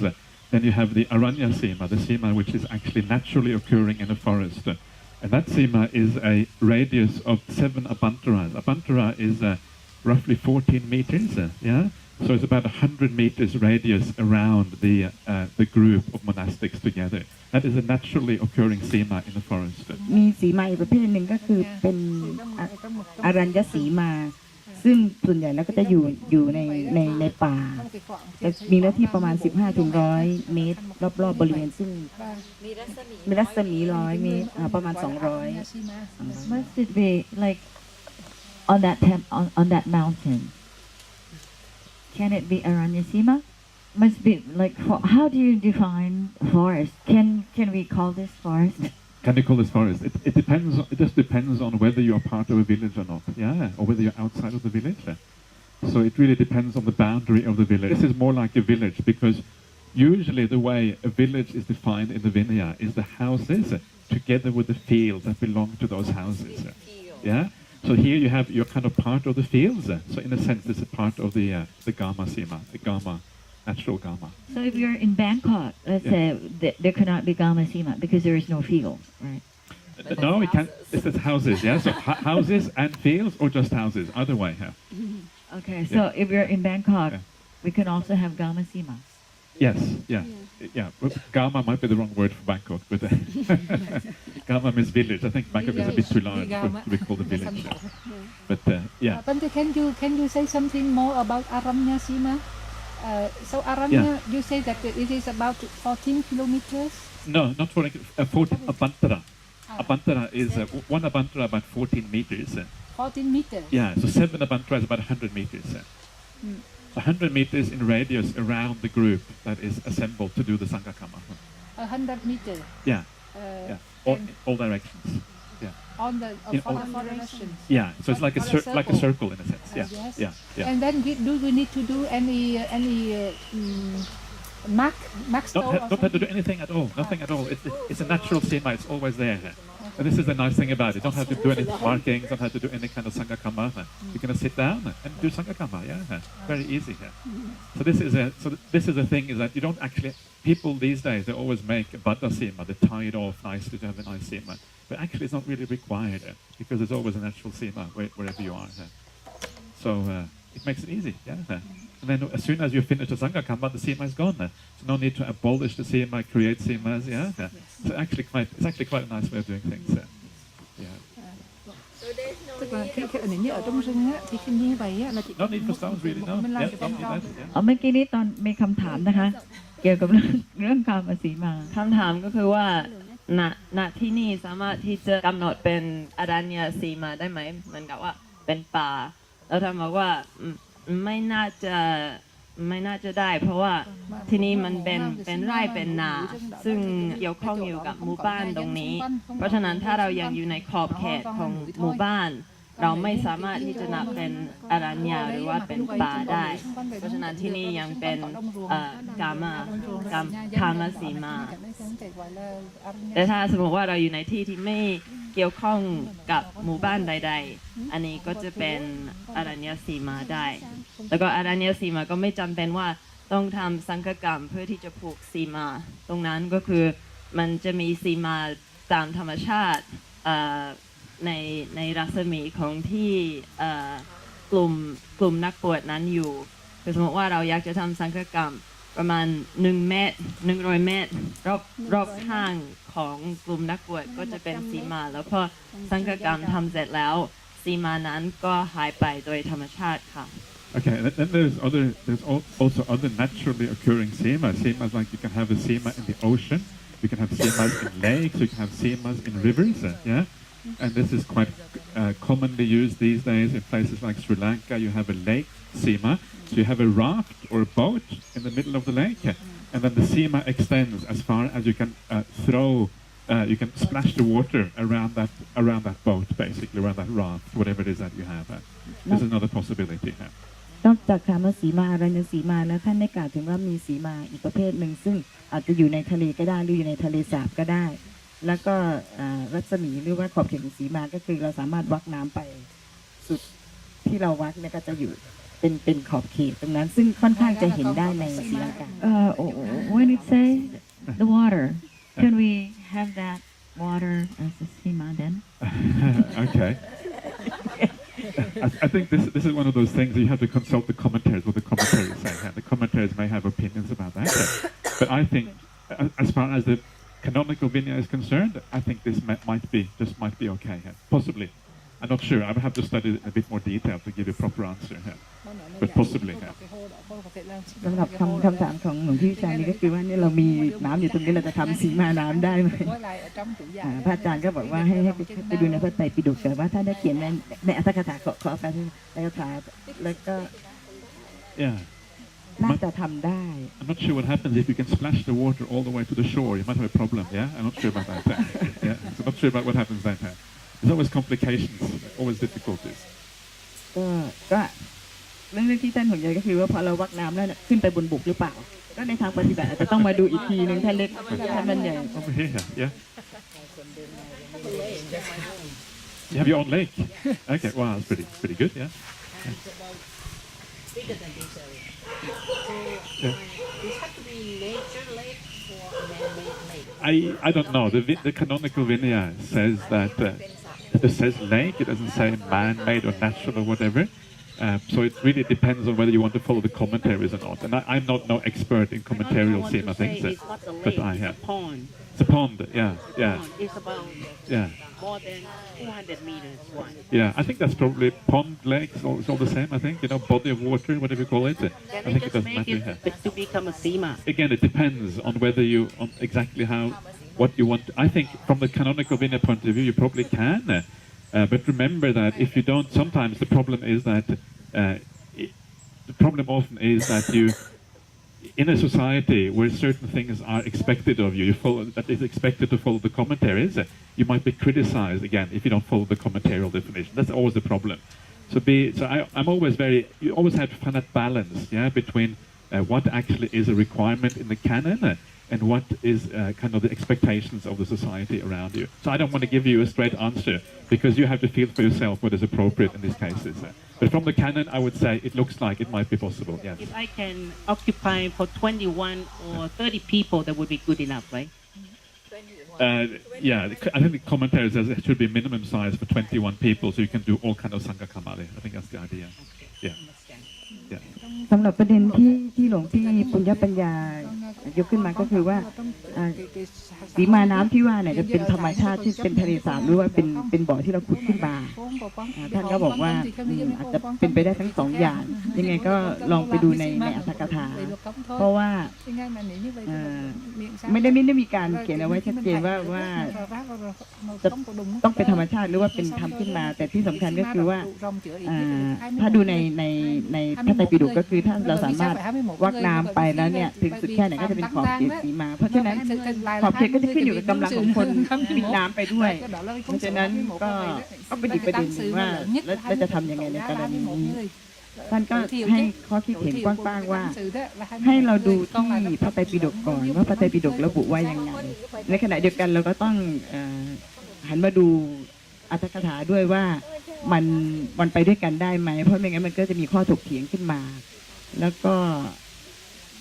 then you have the Aranya Simā, the Simā which is actually naturally occurring in a forest. And that Simā is a radius of 7 abantaras. Abantara is roughly 14 meters, So it's about 100 meters radius around the group of monastics together. That is a naturally occurring Simā in the forest. มีสีมาอีกประเภทหนึ่งก็คือเป็นอรัญญสีมาซึ่งส่วนใหญ่แล้วก็จะอยู่ในป่าจะมีเนื้อที่ประมาณ 15-100 เมตรรอบๆบริเวณซึ่งมีรัศมี100 เมตรประมาณ 200 Must it be like on that mountain? Can it be Aranyasima? Must be like, how do you define forest? Can we call this forest? Can you call this forest? It depends. It just depends on whether you are part of a village or not, or whether you're outside of the village. So it really depends on the boundary of the village. This is more like a village because usually the way a village is defined in the Vinaya is the houses together with the fields that belong to those houses. Yeah. So here you're kind of part of the fields. So in a sense, this is part of the Gamma Simā, the Gamma, natural Gamma. So if you're in Bangkok, let's say there cannot be Gamma Simā because there is no field, right? No, it can't. This is houses. Yeah. So houses and fields, or just houses. Either way. Yeah. Okay, so if you're in Bangkok, we can also have Gamma Simā. Yes. Yeah. Yeah. Well, Gamma might be the wrong word for Bangkok, but Gamma means village. I think Bangkok is a bit too large to be called a village. But yeah. Bante, can you say something more about Aranya Simā? So Aranya, you say that it is about 14 kilometers? No, not 14. 14 Abantara. Abantara is one Abantara about 14 meters. 14 meters. Yeah. So 7 Abantara is about 100 meters. 100 meters in radius around the group that is assembled to do the Sanghakamma. 100 meters. Yeah. Yeah. All directions. Yeah. On the In all all- directions. Yeah. So it's like a circle in a sense. Yeah. Yes. Yeah. Yeah. And then do we need to do any mark stone? Don't have to do anything at all. Nothing at all. It's a natural Simā. It's always there. And this is the nice thing about it. Don't have to do any markings. Don't have to do any kind of Sanghakamma. You're gonna sit down and do Sanghakamma. Yeah. Very easy. So this is the thing is that you don't actually. People these days they always make a Buddha Simā. They tie it off nicely to have a nice Simā. But actually, it's not really required because there's always a natural Simā wherever you are. So it makes it easy. Yeah. And then as soon as you finish the Sanghakamma, the Simā is gone. So no need to abolish the Simā, create Simās. Yeah. So it's actually quite a nice way of doing things. Yeah. So there's no Tức là need khi of ở nếu ở trong rừng á, thì khi như vậy á, là chỉ No need for stones really. No. mình làm Yeah. cho Don't vòng need tròn. that. Yeah.เมื่อกี้นี้ตอนมีคำถามนะคะ เกี่ยวกับเรื่องการมาสีมา คำถามก็คือว่าณที่นี่สามารถที่จะกำหนดเป็นอรัญญสีมาได้ไหมเหมือนกับว่าเป็นป่าแล้วท่านบอกว่าไม่น่าจะได้ เพราะว่าที่นี่มันเป็นไร่เป็นนาซึ่งเกี่ยวข้องอยู่กับหมู่บ้านตรงนี้ เพราะฉะนั้นถ้าเรายังอยู่ในขอบเขตของหมู่บ้าน เราไม่สามารถที่จะนับเป็นอรัญญาหรือว่าเป็นป่าได้ เพราะฉะนั้นที่นี่ยังเป็นกามสีมา แต่ถ้าสมมติว่าเราอยู่ในที่ที่ไม่เกี่ยวข้องกับหมู่บ้านใดๆ อันนี้ก็จะเป็นอรัญญสีมาได้ แล้วก็อรัญญสีมาก็ไม่จำเป็นว่าต้องทำสังฆกรรมเพื่อที่จะผูกสีมา ตรงนั้นก็คือมันจะมีสีมาตามธรรมชาติในรัศมีของที่กลุ่มนักบวชนั้นอยู่คือสมมติว่าเราอยากจะทำสังฆกรรมประมาณ1 เมตร 100 เมตรรอบข้างของกลุ่มนักบวชก็จะเป็นสีมาแล้วพอสังฆกรรมทำเสร็จแล้วสีมานั้นก็หายไปโดยธรรมชาติค่ะ Okay, and then there's also other naturally occurring Simas. Simas like you can have a Sima in the ocean, you can have Simas in lakes, you can have Simas in rivers. Yeah. And this is quite commonly used these days in places like Sri Lanka. You have a lake Sima, so you have a raft or a boat in the middle of the lake, and then the Sima extends as far as you can you can splash the water around that boat, basically around that raft, whatever it is that you have. This is another possibility. นอกจากคำว่าสีมาอรัญญสีมาแล้วท่านได้กล่าวถึงว่ามีสีมาอีกประเภทหนึ่งซึ่งอาจจะอยู่ในทะเลก็ได้หรืออยู่ในทะเลสาบก็ได้ แล้วก็รัศมีหรือว่าขอบเขตของสีมาก็คือเราสามารถวักน้ำไปสุดที่เราวักเนี่ยก็จะอยู่เป็นขอบเขตตรงนั้นซึ่งค่อนข้างจะเห็นได้ในศรีลังกา when it says the water can we have that water as a Simā then Okay. I think this is one of those things that you have to consult the commentaries, what the commentaries say. The commentaries may have opinions about that. But I think, as far as the canonical Vinaya is concerned, I think this might be okay. Possibly. I'm not sure. I would have to study it in a bit more detail to give you a proper answer. But possibly. สำหรับคำถามของหลวงพี่วิชัยนี่ก็คือว่านี่เรามีน้ำอยู่ตรงนี้เราจะทำสีมาน้ำได้ไหมพระอาจารย์ก็บอกว่าให้ไปดูในพระไตรปิฎกแต่ว่าถ้าได้เขียนในอัตถกถาขอไปในอัตถกถาแล้วก็ Yeah. น่าจะทำได้ I'm not sure what happens if you can splash the water all the way to the shore. You might have a problem. Yeah. I'm not sure about that. Yeah. So I'm not sure about what happens then. There's always complications, always difficulties. ก็ เรื่องที่ท่านห่วงใยก็คือว่าพอเราวักน้ำแล้วขึ้นไปบนบกหรือเปล่าก็ในทางปฏิบัติอาจจะต้องมาดูอีกทีนึงท่านเล็กท่านบรรยาย Over here, yeah. You have your own lake. Okay, wow, that's pretty good, yeah. Bigger than this area. Yeah. This has to be nature lake or a man-made lake. I don't know. The canonical Vinaya says that it says lake. It doesn't say man-made or natural or whatever. So it really depends on whether you want to follow the commentaries or not. And I'm not no expert in commentarial Simā things, It's not a lake, but I it's a have. pond. It's a pond. Yeah, yeah, It's about yeah, more than 200 meters wide. yeah. I think that's probably pond, lake. It's all the same. I think body of water, whatever you call it. I Then think they it just doesn't make matter. it to become a Simā. Again, it depends on whether on exactly what you want. I think from the canonical Vinaya point of view, you probably can. But remember that if you don't, sometimes the problem is that the problem often is that you, in a society where certain things are expected of you, that is expected to follow the commentaries, you might be criticized again if you don't follow the commentarial definition. That's always the problem. I'm always you always have to find that balance, yeah, between what actually is a requirement in the canon and what is kind of the expectations of the society around you. So I don't want to give you a straight answer because you have to feel for yourself what is appropriate in these cases. But from the canon, I would say it looks like it might be possible, yes. If I can occupy for 21 or 30 people, that would be good enough, right? Yeah, I think the commentary says it should be minimum size for 21 people so you can do all kind of Sanghakamma. I think that's the idea. Yeah. Yeah. สำหรับประเด็นที่หลวงพี่ปุญญปัญญายกขึ้นมาก็คือว่าสีมาน้ำที่ว่าเนี่ยจะเป็นธรรมชาติที่เป็นทะเลสาบหรือว่าเป็นบ่อที่เราขุดขึ้นมาท่านก็บอกว่าอาจจะเป็นไปได้ทั้งสองอย่างยังไงก็ลองไปดูในอัตถกถาเพราะว่าไม่ได้มีการเขียนเอาไว้ชัดเจนว่าจะต้องเป็นธรรมชาติหรือว่าเป็นทำขึ้นมาแต่ที่สำคัญก็คือว่าถ้าดูในพระไตรปิฎกก็คือถ้าเราสามารถวักน้ำไปแล้วเนี่ยถึงสุดแค่ไหนก็จะเป็นขอบเขตสีมาเพราะฉะนั้นขอบเขตก็จะขึ้นอยู่กับกำลังของคนปิดน้ำไปด้วยเพราะฉะนั้นก็เป็นอีกประเด็นหนึ่งว่าแล้วจะทำยังไงในกรณีนี้ท่านก็ให้ข้อคิดเห็นกว้างๆว่าให้เราดูที่พระไตรปิฎกก่อนว่าพระไตรปิฎกระบุว่ายังไงในขณะเดียวกันเราก็ต้องหันมาดูอัตถกถาด้วยว่ามันไปด้วยกันได้ไหมเพราะไม่งั้นมันก็จะมีข้อถกเถียงขึ้นมาแล้วก็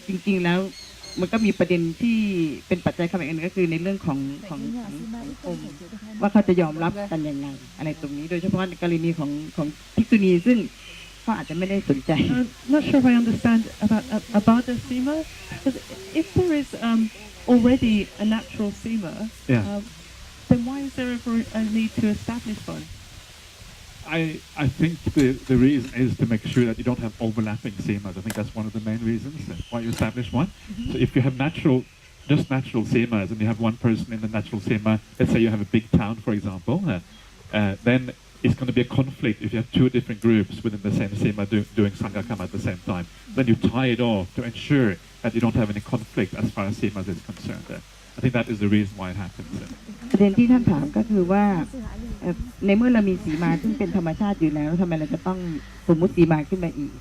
จริงๆแล้วมันก็มีประเด็นที่เป็นปัจจัยเข้ามาอีกอันก็คือในเรื่องของสังคมว่าเขาจะยอมรับกันยังไงอะไรตรงนี้โดยเฉพาะในกรณีของภิกษุณีซึ่งเขาอาจจะไม่ได้สนใจ Not sure if I understand about the Simā, because if there is already a natural Simā, then why is there ever a need to establish one? I think the reason is to make sure that you don't have overlapping Simās. I think that's one of the main reasons why you establish one. So if you have just natural Simās and you have one person in the natural Simā, let's say you have a big town, for example, then it's going to be a conflict if you have two different groups within the same Simā doing Sanghakamma at the same time. Then you tie it off to ensure that you don't have any conflict as far as Simās is concerned. I think that is the reason why it happens. ประเด็นที่ท่านถามก็คือว่าในเมื่อเรามีสีมาซึ่งเป็นธรรมชาติอยู่แล้วทำไมเราจะต้องสมมุติสีมาขึ้นมาอีก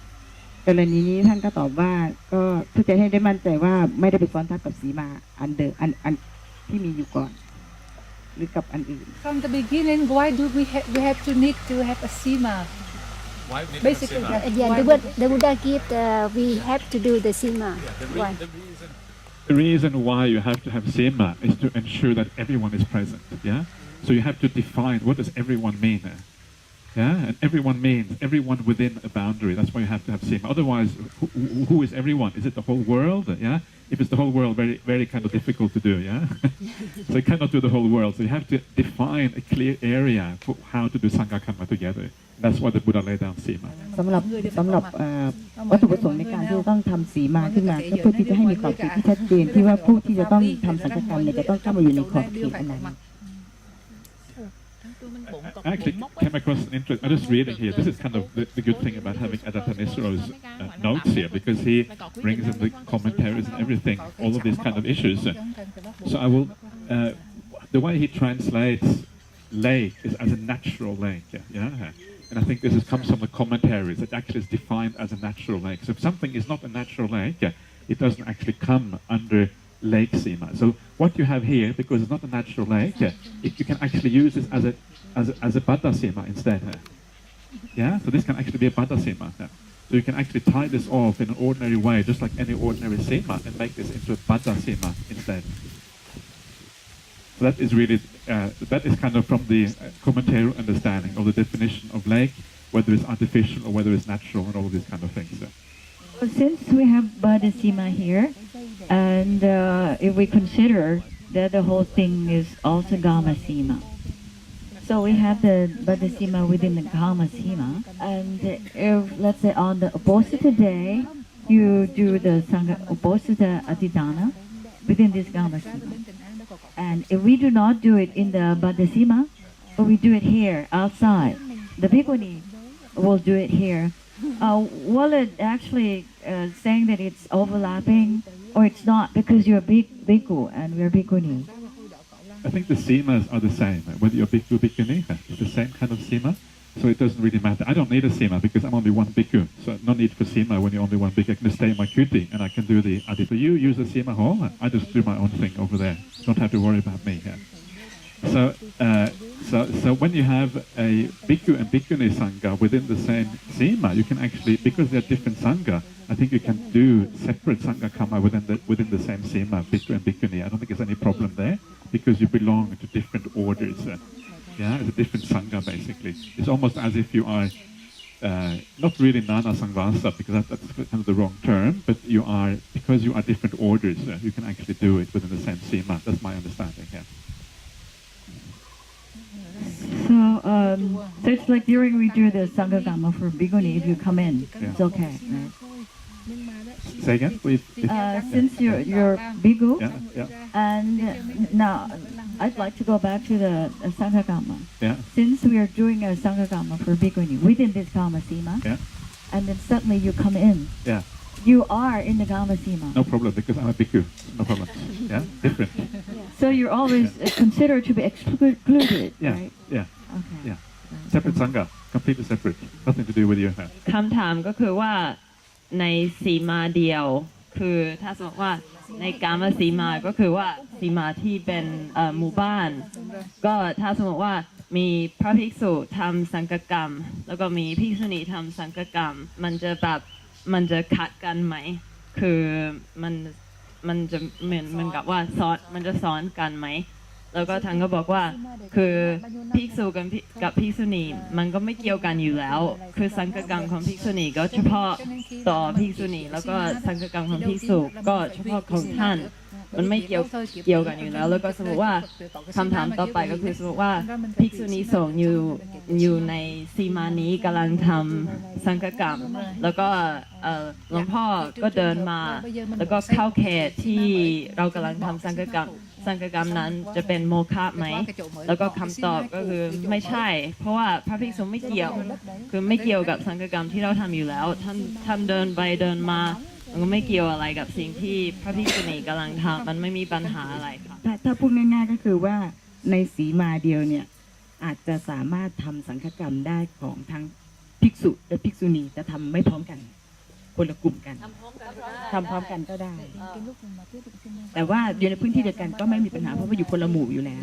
กรณีนี้ท่านก็ตอบว่าก็เพื่อจะให้ได้มั่นใจว่าไม่ได้ไปซ้อนทับกับสีมาอันที่มีอยู่ก่อนหรือกับอันอื่น From the beginning, why do we have to need to have a Simā? Basically, the Buddha give we have to do the Simā. Why? The reason why you have to have Simā is to ensure that everyone is present. Yeah. So you have to define what does everyone mean. Yeah, and everyone means everyone within a boundary. That's why you have to have Simā. Otherwise, who is everyone? Is it the whole world? Yeah. If it's the whole world, very, very kind of difficult to do. Yeah. So you cannot do the whole world. So you have to define a clear area for how to do Sanghakamma together. That's why the Buddha laid down Simā. สำหรับวัตถุประสงค์ในการที่จะต้องทำสีมาขึ้นมาก็เพื่อที่จะให้มีขอบเขตที่ชัดเจนที่ว่าผู้ที่จะต้องทำสังฆกรรมเนี่ยจะต้องเข้ามาอยู่ในขอบเขตอันนั้น I actually came across an interest. I'm just reading here. This is kind of the good thing about having Ajahn notes here, because he brings in the commentaries and everything, all of these kind of issues. So I will, the way he translates lake is as a natural lake. Yeah. And I think this comes from the commentaries. It actually is defined as a natural lake. So if something is not a natural lake, it doesn't actually come under Lake Simā. So what you have here, because it's not a natural lake, you can actually use this as a Baddha Simā instead. Yeah, so this can actually be a Baddha Simā. So you can actually tie this off in an ordinary way, just like any ordinary Simā, and make this into a Baddha Simā instead. So that is really, that is kind of from the commentary understanding of the definition of lake, whether it's artificial or whether it's natural, and all of these kind of things. Well, since we have Baddha Simā here, and if we consider that the whole thing is also Kamma Simā, so we have the Baddha Simā within the Kamma Simā, and if, let's say, on the opposite day, you do the opposite Adhidana within this Kamma Simā. And if we do not do it in the Baddha Simā, but we do it here, outside, the bhikkhuni will do it here. Will it actually saying that it's overlapping, or it's not, because you're a bhikkhu and we're bhikkhuni? I think the Simas are the same, whether you're bhikkhu, bhikkhuni, it's the same kind of Simā, so it doesn't really matter. I don't need a Simā because I'm only one bhikkhu, so no need for Simā when you're only one bhikkhu. I can stay in my kuti and I can do the Adi. So you use the Simā hall, I just do my own thing over there. Don't have to worry about me here. So when you have a bhikkhu and bhikkhuni sangha within the same Simā, you can actually, because they're different sangha, I think you can do separate Sanghakamma within the same Simā, bhikkhu and bhikkhuni. I don't think there's any problem there, because you belong to different orders. It's a different sangha basically. It's almost as if you are not really nana sangvasa, because that's kind of the wrong term, but you are, because you are different orders, you can actually do it within the same Simā. That's my understanding. So it's like during we do the Sanghakamma for bhikkhuni, if you come in, it's okay, right? Say again, please. Since you're bhikkhu, and now I'd like to go back to the Sanghakamma. Since we are doing a Sanghakamma for bhikkhuni within this Kamma Simā, and then suddenly you come in, you are in the Kamma Simā. No problem, because I'm a bhikkhu. No problem. Different. So you're always considered to be excluded, right? Okay. Separate sangha, completely separate. Nothing to do with you. คำถามก็คือว่าในสีมาเดียวคือถ้าสมมติว่าในกามสีมาก็คือว่าสีมาที่เป็นหมู่บ้านก็ถ้าสมมติว่ามีพระภิกษุทำสังฆกรรมแล้วก็มีภิกษุณีทำสังฆกรรมมันจะขัดกันไหมคือมันจะเหมือนกับว่ามันจะซ้อนกันไหมแล้วก็ทางก็บอกว่าคือภิกษุกับภิกษุณีมันก็ไม่เกี่ยวกันอยู่แล้วคือสังฆกรรมของภิกษุณีก็เฉพาะต่อภิกษุณีแล้วก็สังฆกรรมของภิกษุก็เฉพาะของท่านมันไม่เกี่ยวกันอยู่แล้วแล้วก็สมมติว่าคำถามต่อไปก็คือสมมติว่าภิกษุณีสงฆ์อยู่ในสีมานี้กำลังทำสังฆกรรมแล้วก็หลวงพ่อก็เดินมาแล้วก็เข้าเขตที่เรากำลังทำสังฆกรรมนั้นจะเป็นโมฆะไหมแล้วก็คำตอบก็คือไม่ใช่เพราะว่าพระภิกษุไม่เกี่ยวคือไม่เกี่ยวกับสังฆกรรมที่เราทำอยู่แล้วท่านเดินไปเดินมามันก็ไม่เกี่ยวอะไรกับสิ่งที่พระภิกษุณีกำลังทำมันไม่มีปัญหาอะไรค่ะถ้าพูดง่ายๆก็คือว่าในสีมาเดียวเนี่ยอาจจะสามารถทำสังฆกรรมได้ของทั้งภิกษุและภิกษุณีแต่ทำไม่พร้อมกันคนละกลุ่มกันทำพร้อมกันก็ได้แต่ว่าอยู่ในพื้นที่เดียวกันก็ไม่มีปัญหาเพราะว่าอยู่คนละหมู่อยู่แล้ว